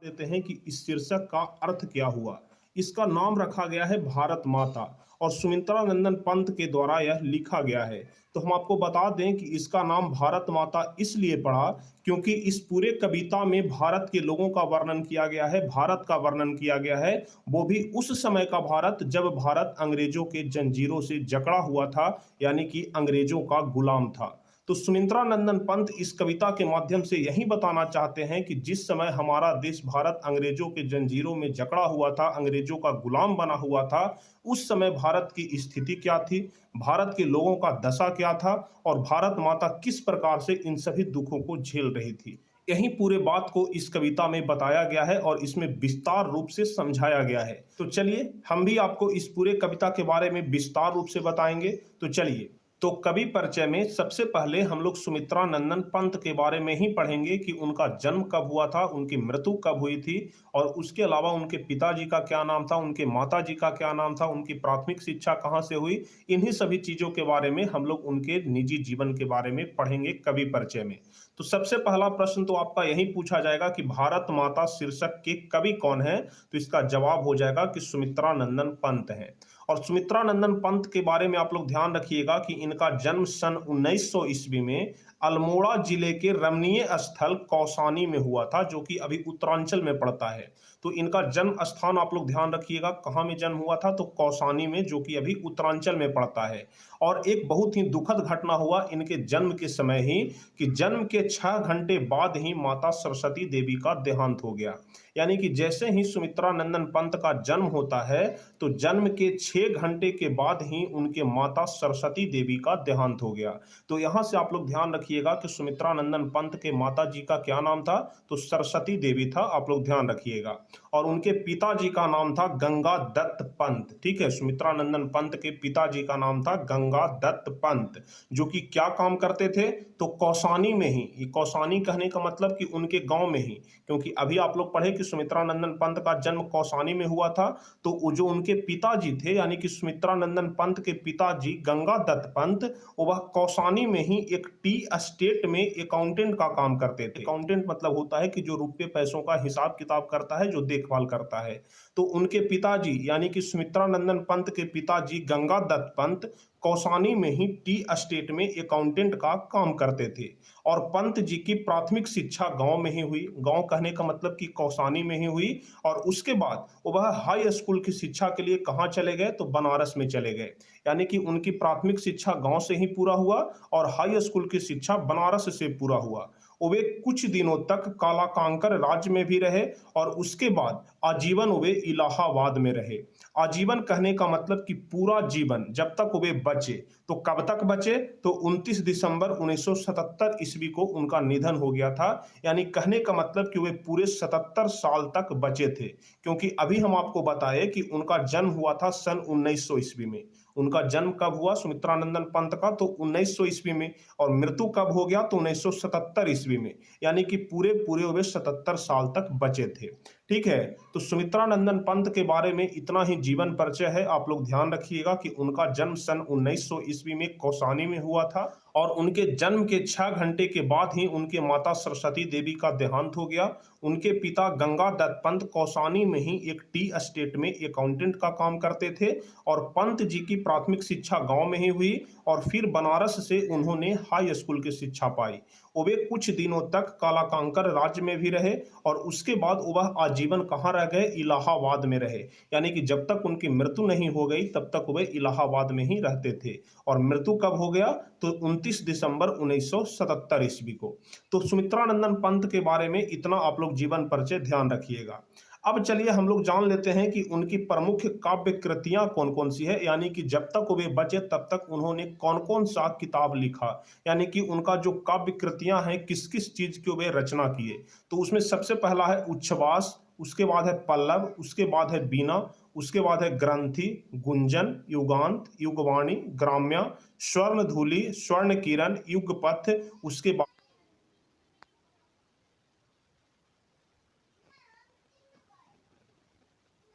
देते हैं कि इस शीर्षक का अर्थ क्या हुआ। इसका नाम रखा गया है भारत माता और सुमित्रा नंदन पंत के द्वारा यह लिखा गया है। तो हम आपको बता दें कि इसका नाम भारत माता इसलिए पड़ा क्योंकि इस पूरे कविता में भारत के लोगों का वर्णन किया गया है, भारत का वर्णन किया गया है। वो भी उस समय का भारत जब भारत अंग्रेजों के जंजीरों से जकड़ा हुआ था, यानी कि अंग्रेजों का गुलाम था। तो सुमित्रा नंदन पंत इस कविता के माध्यम से यही बताना चाहते हैं कि जिस समय हमारा देश भारत अंग्रेजों के जंजीरों में जकड़ा हुआ था, अंग्रेजों का गुलाम बना हुआ था, उस समय भारत की स्थिति क्या थी, भारत के लोगों का दशा क्या था और भारत माता किस प्रकार से इन सभी दुखों को झेल रही थी। यही पूरे बात को इस कविता में बताया गया है और इसमें विस्तार रूप से समझाया गया है। तो चलिए हम भी आपको इस पूरे कविता के बारे में विस्तार रूप से बताएंगे। तो चलिए, तो कवि परिचय में सबसे पहले हम लोग सुमित्रा नंदन पंत के बारे में ही पढ़ेंगे कि उनका जन्म कब हुआ था, उनकी मृत्यु कब हुई थी और उसके अलावा उनके पिताजी का क्या नाम था, उनके माताजी का क्या नाम था, उनकी प्राथमिक शिक्षा कहाँ से हुई। इन्हीं सभी चीजों के बारे में हम लोग उनके निजी जीवन के बारे में पढ़ेंगे कवि परिचय में। तो सबसे पहला प्रश्न तो आपका यही पूछा जाएगा कि भारत माता शीर्षक के कवि कौन है। तो इसका जवाब हो जाएगा कि सुमित्रा नंदन पंत है। और सुमित्रा नंदन पंत के बारे में आप लोग ध्यान रखिएगा कि इनका जन्म सन 1900 ईस्वी में अल्मोड़ा जिले के रमणीय स्थल कौसानी में हुआ था, जो कि अभी उत्तरांचल में पड़ता है। तो इनका जन्म स्थान आप लोग ध्यान रखिएगा, कहाँ में जन्म हुआ था, तो कौसानी में, जो कि अभी उत्तरांचल में पड़ता है। और एक बहुत ही दुखद घटना हुआ इनके जन्म के समय ही कि जन्म के 6 घंटे बाद ही माता सरस्वती देवी का देहांत हो गया। यानी कि जैसे ही सुमित्रा नंदन पंत का जन्म होता है तो जन्म के 6 घंटे के बाद ही उनके माता सरस्वती देवी का देहांत हो गया। तो यहां से आप लोग ध्यान रखिएगा कि सुमित्रा नंदन पंत के माता जी का क्या नाम था, तो सरस्वती देवी था, आप लोग ध्यान रखिएगा। और उनके पिताजी का नाम था गंगा दत्त पंत। ठीक है, सुमित्रा नंदन पंत के पिताजी का नाम था गंगा दत्त पंत, जो कि क्या काम करते थे, तो कौसानी में ही, ये कौसानी कहने का मतलब कि उनके गांव में ही, क्योंकि अभी आप लोग पढ़े कि सुमित्रा नंदन पंत का जन्म कौसानी में हुआ था। तो जो उनके पिताजी थे, यानी कि सुमित्रा नंदन पंत के पिताजी गंगा दत्त पंत, वह कौसानी में ही एक टी एस्टेट में अकाउंटेंट का काम करते थे। अकाउंटेंट मतलब होता है कि जो रुपये पैसों का हिसाब किताब करता है, जो देखभाल करता है। तो उनके पिताजी यानी कि सुमित्रा नंदन पंत के पिताजी गंगा दत्त पंत कौसानी में ही टी एस्टेट में अकाउंटेंट का काम करते थे। और पंत जी की प्राथमिक शिक्षा गांव में ही हुई, गांव कहने का मतलब कि कौसानी में ही हुई। और उसके बाद वह हाई स्कूल की शिक्षा के लिए कहाँ चले गए, तो बनारस में चले गए। यानी कि उनकी प्राथमिक शिक्षा गांव से ही पूरा हुआ और हाई स्कूल की शिक्षा बनारस से पूरा हुआ। वे कुछ दिनों तक काला कांकर राज्य में भी रहे और उसके बाद आजीवन वे इलाहाबाद में रहे। आजीवन कहने का मतलब कि पूरा जीवन, जब तक वे बचे। तो कब तक बचे, तो 29 दिसंबर 1977 ईस्वी को उनका निधन हो गया था। यानी कहने का मतलब कि वे पूरे 77 साल तक बचे थे, क्योंकि अभी हम आपको बताए कि उनका जन्म हुआ था सन 1900 ईस्वी में। उनका जन्म कब हुआ सुमित्रा नंदन पंत का, तो 1900 ईस्वी में। और मृत्यु कब हो गया, तो 1977 ईस्वी में। यानी कि पूरे पूरे वे 77 साल तक बचे थे। ठीक है, तो सुमित्रा नंदन पंत के बारे में इतना ही जीवन परिचय है। आप लोग ध्यान रखिएगा कि उनका जन्म सन 1900 ईस्वी में कौसानी में हुआ था और उनके जन्म के 6 घंटे के बाद ही उनके माता सरस्वती देवी का देहांत हो गया। उनके पिता गंगा दत्त पंत कौसानी में ही एक टी एस्टेट में अकाउंटेंट का काम करते थे और पंत जी की प्राथमिक शिक्षा गांव में ही हुई और फिर बनारस से उन्होंने हाई स्कूल की शिक्षा पाई। वे कुछ दिनों तक कालाकांकर राज्य में भी रहे और उसके बाद वह आजीवन कहाँ रह गए, इलाहाबाद में रहे। यानी कि जब तक उनकी मृत्यु नहीं हो गई तब तक वे इलाहाबाद में ही रहते थे। और मृत्यु कब हो गया, तो 29 दिसंबर 1977 ईस्वी को। तो सुमित्रा नंदन पंत के बारे में इतना आप लोग जीवन परिचय ध्यान रखिएगा। अब चलिए हम लोग जान लेते हैं कि उनकी प्रमुख काव्य कृतियां कौन कौन सी है, यानी कि जब तक वे बचे तब तक उन्होंने कौन कौन सा किताब लिखा, यानी कि उनका जो काव्य कृतियां हैं किस किस चीज की वे रचना किए। तो उसमें सबसे पहला है उच्छ्वास, उसके बाद है पल्लव, उसके बाद है बीना, उसके बाद है ग्रंथि, गुंजन, युगांत, युगवाणी, ग्राम्य, स्वर्णधूलि, स्वर्ण किरण, युगपथ, उसके बाद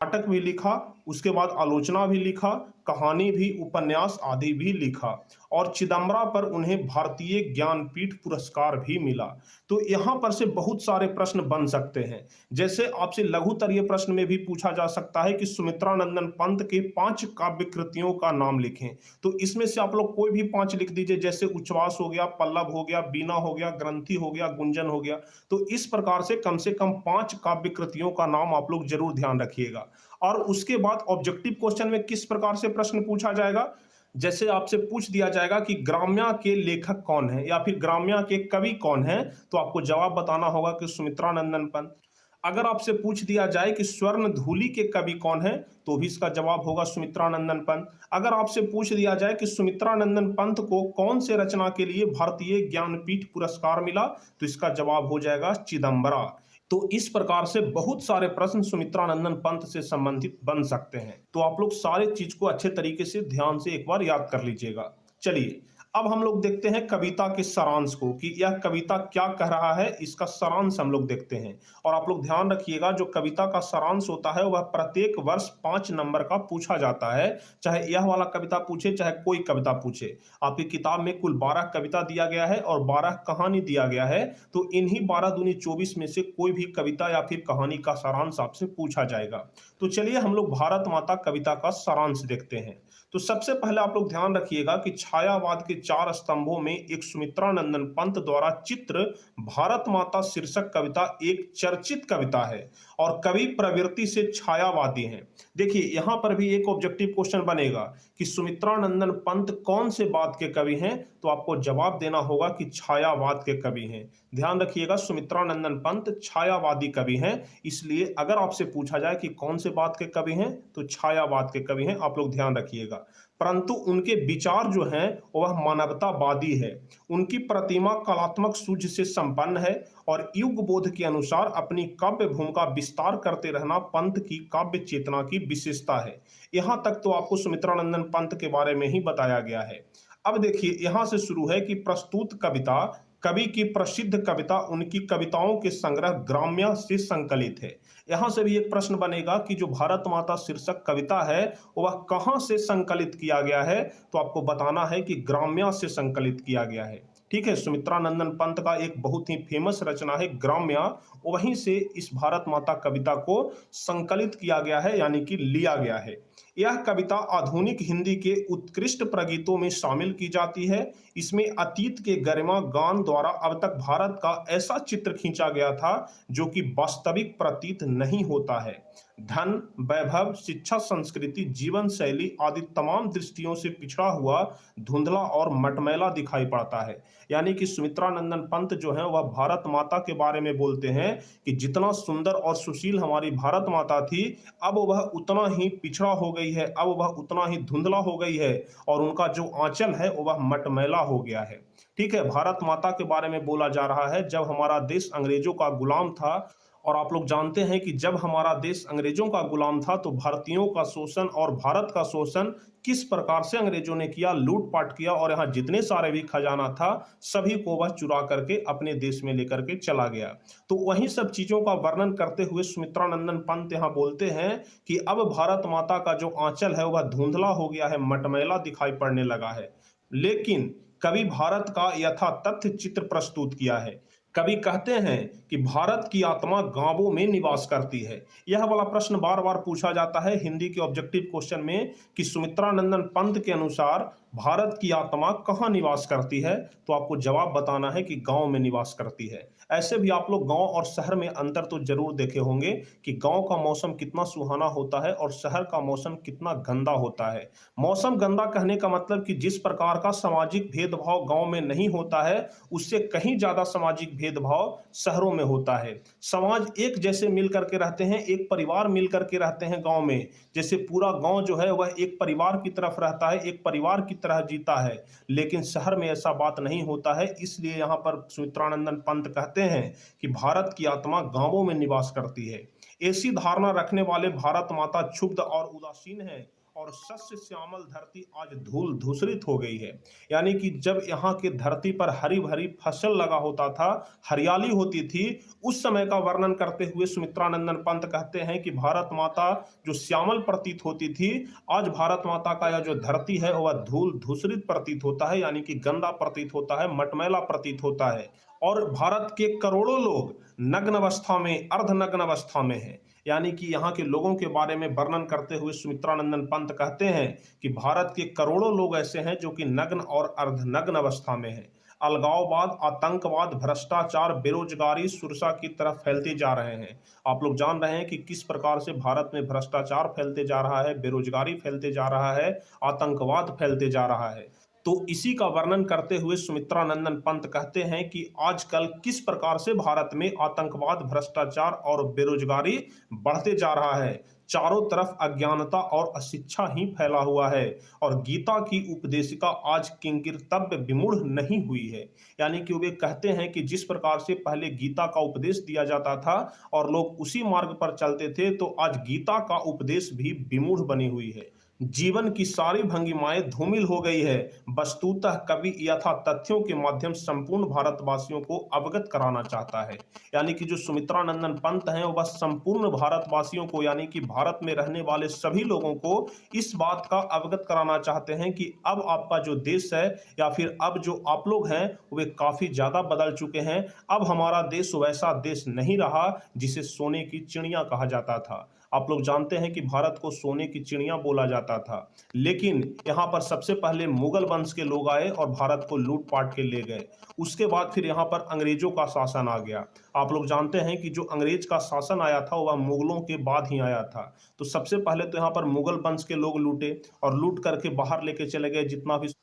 नाटक भी लिखा उसके बाद आलोचना भी लिखा, कहानी भी, उपन्यास आदि भी लिखा और चिदम्बरा पर उन्हें भारतीय ज्ञानपीठ पुरस्कार भी मिला। तो यहाँ पर से बहुत सारे प्रश्न बन सकते हैं। जैसे आपसे लघुतरीय प्रश्न में भी पूछा जा सकता है कि सुमित्रानंदन पंत के 5 काव्य कृतियों का नाम लिखें। तो इसमें से आप लोग कोई भी 5 लिख दीजिए, जैसे उच्छ्वास हो गया, पल्लव हो गया, बीना हो गया, ग्रंथि हो गया, गुंजन हो गया। तो इस प्रकार से कम 5 काव्य कृतियों का नाम आप लोग जरूर ध्यान रखिएगा। और उसके बाद ऑब्जेक्टिव क्वेश्चन में किस प्रकार से प्रश्न पूछा जाएगा, जैसे आपसे पूछ दिया जाएगा कि ग्राम्या के लेखक कौन है या फिर ग्राम्या के कवि कौन है, तो आपको जवाब बताना होगा कि सुमित्रानंदन पंत। अगर आपसे पूछ दिया जाए कि स्वर्ण धूलि के कवि कौन है, तो भी इसका जवाब होगा सुमित्रानंदन पंत। अगर आपसे पूछ दिया जाए कि सुमित्रानंदन पंत को कौन से रचना के लिए भारतीय ज्ञानपीठ पुरस्कार मिला, तो इसका जवाब हो जाएगा चिदम्बरा। तो इस प्रकार से बहुत सारे प्रश्न सुमित्रानंदन पंत से संबंधित बन सकते हैं। तो आप लोग सारे चीज को अच्छे तरीके से ध्यान से एक बार याद कर लीजिएगा। चलिए अब हम लोग देखते हैं कविता के सारांश को कि यह कविता क्या कह रहा है, इसका सारांश हम लोग देखते हैं। और आप लोग ध्यान रखिएगा, जो कविता का सारांश होता है वह प्रत्येक वर्ष 5 नंबर का पूछा जाता है। चाहे यह वाला कविता पूछे, चाहे कोई कविता पूछे। आपकी किताब में कुल 12 कविता दिया गया है और 12 कहानी दिया गया है। तो इन्हीं 12 दूनी 24 में से कोई भी कविता या फिर कहानी का सारांश आपसे पूछा जाएगा। तो चलिए हम लोग भारत माता कविता का सारांश देखते हैं। तो सबसे पहले आप लोग ध्यान रखिएगा कि छायावाद के 4 स्तंभों में एक सुमित्रानंदन पंत द्वारा चित्र भारत माता शीर्षक कविता एक चर्चित कविता है और कवि प्रवृत्ति से छायावादी हैं। देखिए यहां पर भी एक ऑब्जेक्टिव क्वेश्चन बनेगा कि सुमित्रानंदन पंत कौन से वाद के कवि हैं, तो आपको जवाब देना होगा कि छायावाद के कवि हैं। ध्यान रखिएगा, सुमित्रानंदन पंत छायावादी कवि हैं, इसलिए अगर आपसे पूछा जाए कि कौन से वाद के कवि हैं, तो छायावाद के कवि हैं, आप लोग ध्यान रखिएगा। परंतु उनके विचार जो हैं वह मानवतावादी है। उनकी प्रतिमा कलात्मक सूझ से संपन्न है और युग बोध के अनुसार अपनी काव्य भूमिका विस्तार करते रहना पंत की काव्य चेतना की विशेषता है। यहां तक तो आपको सुमित्रानंदन पंत के बारे में ही बताया गया है। अब देखिए यहां से शुरू है कि प्रस्तुत कविता कवि की प्रसिद्ध कविता उनकी कविताओं के संग्रह ग्राम्या से संकलित है। यहां से भी एक प्रश्न बनेगा कि जो भारत माता शीर्षक कविता है वह कहां से संकलित किया गया है, तो आपको बताना है कि ग्राम्या से संकलित किया गया है। ठीक है, सुमित्रानंदन पंत का एक बहुत ही फेमस रचना है ग्राम्या, वहीं से इस भारत माता कविता को संकलित किया गया है, यानी कि लिया गया है। यह कविता आधुनिक हिंदी के उत्कृष्ट प्रगीतों में शामिल की जाती है। इसमें अतीत के गरिमा गान द्वारा अब तक भारत का ऐसा चित्र खींचा गया था जो कि वास्तविक प्रतीत नहीं होता है। धन, वैभव, शिक्षा, संस्कृति, जीवन शैली आदि तमाम दृष्टियों से पिछड़ा हुआ, धुंधला और मटमैला दिखाई पड़ता है। यानी कि सुमित्रानंदन पंत जो है वह भारत माता के बारे में बोलते हैं कि जितना सुंदर और सुशील हमारी भारत माता थी, अब वह उतना ही पिछड़ा हो गई है, अब वह उतना ही धुंधला हो गई है और उनका जो आंचल है वह मटमैला हो गया है। ठीक है, भारत माता के बारे में बोला जा रहा है जब हमारा देश अंग्रेजों का गुलाम था। और आप लोग जानते हैं कि जब हमारा देश अंग्रेजों का गुलाम था तो भारतीयों का शोषण और भारत का शोषण किस प्रकार से अंग्रेजों ने किया, लूटपाट किया और यहाँ जितने सारे भी खजाना था सभी को वह चुरा करके अपने देश में लेकर के चला गया। तो वही सब चीजों का वर्णन करते हुए सुमित्रानंदन पंत यहाँ बोलते हैं कि अब भारत माता का जो आंचल है वह धुंधला हो गया है, मटमैला दिखाई पड़ने लगा है। लेकिन कवि भारत का यथातथ्य चित्र प्रस्तुत किया है। कवि कहते हैं कि भारत की आत्मा गांवों में निवास करती है। यह वाला प्रश्न बार बार पूछा जाता है हिंदी के ऑब्जेक्टिव क्वेश्चन में कि सुमित्रानंदन पंत के अनुसार भारत की आत्मा कहाँ निवास करती है, तो आपको जवाब बताना है कि गांव में निवास करती है। ऐसे भी आप लोग गांव और शहर में अंतर तो जरूर देखे होंगे कि गांव का मौसम कितना सुहाना होता है और शहर का मौसम कितना गंदा होता है। मौसम गंदा कहने का मतलब कि जिस प्रकार का सामाजिक भेदभाव गांव में नहीं होता है, उससे कहीं ज्यादा सामाजिक भेदभाव शहरों में होता है। समाज एक जैसे मिल करके रहते हैं, एक परिवार मिल करके रहते हैं गांव में, जैसे पूरा गांव जो है वह एक परिवार की तरफ रहता है, एक परिवार की तरह जीता है। लेकिन शहर में ऐसा बात नहीं होता है। इसलिए यहाँ पर सुमित्रानंदन पंत कहते हैं कि भारत की आत्मा गांवों में निवास करती है। ऐसी धारणा रखने वाले भारत माता क्षुब्ध और उदासीन है और सस्य श्यामल धरती आज धूल धूसरित हो गई है। यानी कि जब यहाँ की धरती पर हरी भरी फसल लगा होता था, हरियाली होती थी, उस समय का वर्णन करते हुए सुमित्रानंदन पंत कहते हैं कि भारत माता जो श्यामल प्रतीत होती थी, आज भारत माता का यह जो धरती है वह धूल धूसरित प्रतीत होता है, यानी कि गंदा प्रतीत होता है, मटमैला प्रतीत होता है। और भारत के करोड़ों लोग नग्न अवस्था में, अर्धनग्न अवस्था में हैं। यानी कि यहाँ के लोगों के बारे में वर्णन करते हुए सुमित्रानंदन पंत कहते हैं कि भारत के करोड़ों लोग ऐसे हैं जो कि नग्न और अर्धनग्न अवस्था में हैं। अलगाववाद, आतंकवाद, भ्रष्टाचार, बेरोजगारी सुरसा की तरफ फैलते जा रहे हैं। आप लोग जान रहे हैं कि किस प्रकार से भारत में भ्रष्टाचार फैलते जा रहा है, बेरोजगारी फैलते जा रहा है, आतंकवाद फैलते जा रहा है। तो इसी का वर्णन करते हुए सुमित्रानंदन पंत कहते हैं कि आजकल किस प्रकार से भारत में आतंकवाद, भ्रष्टाचार और बेरोजगारी बढ़ते जा रहा है। चारों तरफ अज्ञानता और अशिक्षा ही फैला हुआ है और गीता की उपदेशिका आज किंकर्तव्य विमूढ़ नहीं हुई है। यानी कि वे कहते हैं कि जिस प्रकार से पहले गीता का उपदेश दिया जाता था और लोग उसी मार्ग पर चलते थे, तो आज गीता का उपदेश भी विमूढ़ बनी हुई है। जीवन की सारी भंगिमाएं धूमिल हो गई है। वस्तुतः कवि यथा तथ्यों के माध्यम संपूर्ण भारतवासियों को अवगत कराना चाहता है। यानी कि जो सुमित्रानंदन पंत हैं, वो बस संपूर्ण भारतवासियों को, यानी कि भारत में रहने वाले सभी लोगों को इस बात का अवगत कराना चाहते हैं कि अब आपका जो देश है या फिर अब जो आप लोग हैं, वे काफी ज्यादा बदल चुके हैं। अब हमारा देश वैसा देश नहीं रहा जिसे सोने की चिड़िया कहा जाता था। आप लोग जानते हैं कि भारत को सोने की चिड़िया बोला जाता था, लेकिन यहाँ पर सबसे पहले मुगल वंश के लोग आए और भारत को लूट पाट के ले गए। उसके बाद फिर यहाँ पर अंग्रेजों का शासन आ गया। आप लोग जानते हैं कि जो अंग्रेज का शासन आया था वह मुगलों के बाद ही आया था। तो सबसे पहले तो यहाँ पर मुगल वंश के लोग लूटे और लूट करके बाहर लेके चले गए जितना भी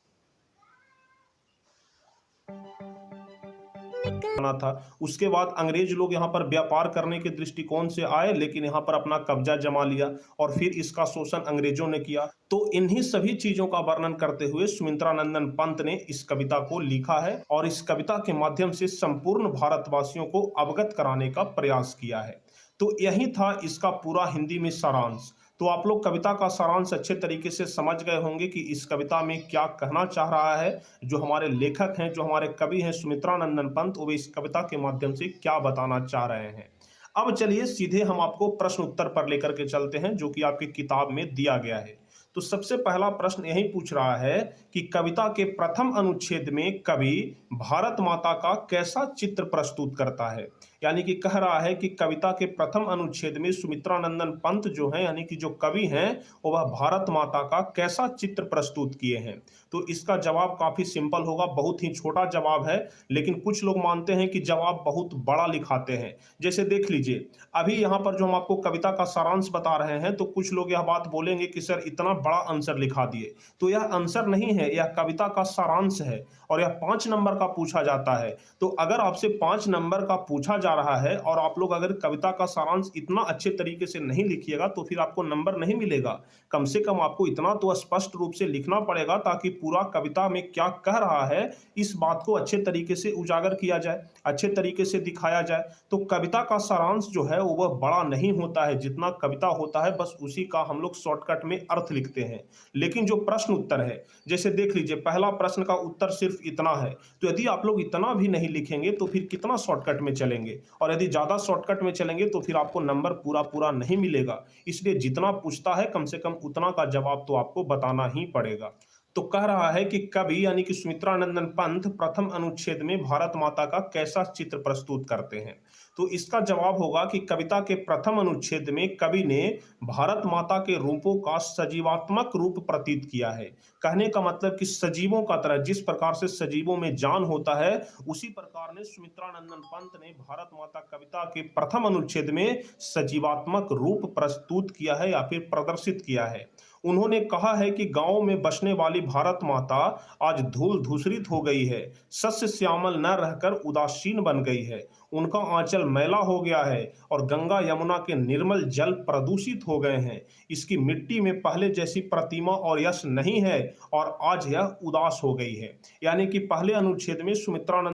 बना था। उसके बाद अंग्रेज लोग यहाँ पर व्यापार करने के दृष्टिकोण से आए, लेकिन यहाँ पर अपना कब्जा जमा लिया और फिर इसका शोषण अंग्रेजों ने किया। तो इन्हीं सभी चीजों का वर्णन करते हुए सुमित्रानंदन पंत ने इस कविता को लिखा है और इस कविता के माध्यम से संपूर्ण भारतवासियों को अवगत कराने का प्रयास किया है। तो यही था इसका पूरा हिंदी में सारांश। तो आप लोग कविता का सारांश अच्छे तरीके से समझ गए होंगे कि इस कविता में क्या कहना चाह रहा है। जो हमारे लेखक हैं, जो हमारे कवि हैं सुमित्रानंदन पंत, वो इस कविता के माध्यम से क्या बताना चाह रहे हैं। अब चलिए सीधे हम आपको प्रश्न उत्तर पर लेकर के चलते हैं जो कि आपकी किताब में दिया गया है। तो सबसे पहला प्रश्न यही पूछ रहा है कि कविता के प्रथम अनुच्छेद में कवि भारत माता का कैसा चित्र प्रस्तुत करता है। यानी कि कह रहा है कि कविता के प्रथम अनुच्छेद में सुमित्रानंदन पंत जो है, यानी कि जो कवि हैं, वह भारत माता का कैसा चित्र प्रस्तुत किए हैं। तो इसका जवाब काफी सिंपल होगा, बहुत ही छोटा जवाब है, लेकिन कुछ लोग मानते हैं कि जवाब बहुत बड़ा लिखाते हैं। जैसे देख लीजिए, अभी यहाँ पर जो हम आपको कविता का सारांश बता रहे हैं, तो कुछ लोग यह बात बोलेंगे कि सर इतना बड़ा आंसर लिखा दिए। तो यह आंसर नहीं है, यह कविता का सारांश है और यह 5 नंबर का पूछा जाता है। तो अगर आपसे 5 नंबर का पूछा जा रहा है और आप लोग अगर कविता का सारांश इतना अच्छे तरीके से नहीं लिखिएगा तो फिर आपको नंबर नहीं मिलेगा। कम से कम आपको इतना तो स्पष्ट रूप से लिखना पड़ेगा ताकि पूरा कविता में क्या कह रहा है इस बात को अच्छे तरीके से उजागर किया जाए, अच्छे तरीके से दिखाया जाए। तो कविता का सारांश जो है वो बड़ा नहीं होता है, जितना कविता होता है बस उसी का हम लोग शॉर्टकट में अर्थ लिखते हैं। लेकिन जो प्रश्न उत्तर है, जैसे देख लीजिए, पहला प्रश्न का उत्तर सिर्फ इतना है। तो यदि आप लोग इतना भी नहीं लिखेंगे तो फिर कितना शॉर्टकट में चलेंगे, और यदि ज्यादा शॉर्टकट में चलेंगे तो फिर आपको नंबर पूरा पूरा नहीं मिलेगा। इसलिए जितना पूछता है कम से कम उतना का जवाब तो आपको बताना ही पड़ेगा। तो कह रहा है कि कवि यानी कि सुमित्रानंदन पंत प्रथम अनुच्छेद में भारत माता का कैसा चित्र प्रस्तुत करते हैं। तो इसका जवाब होगा कि कविता के प्रथम अनुच्छेद में कवि ने भारत माता के रूपों का सजीवात्मक रूप प्रतीत किया है। कहने का मतलब कि सजीवों का तरह, जिस प्रकार से सजीवों में जान होता है, उसी प्रकार ने सुमित्रानंदन पंत ने भारत माता कविता के प्रथम अनुच्छेद में सजीवात्मक रूप प्रस्तुत किया है या फिर प्रदर्शित किया है। उन्होंने कहा है कि गांव में बसने वाली भारत माता आज धूल धूसरित हो गई है, सस्य श्यामल न रहकर उदासीन बन गई है, उनका आंचल मैला हो गया है और गंगा यमुना के निर्मल जल प्रदूषित हो गए हैं। इसकी मिट्टी में पहले जैसी प्रतिमा और यश नहीं है और आज यह उदास हो गई है। यानी कि पहले अनुच्छेद में सुमित्रानंद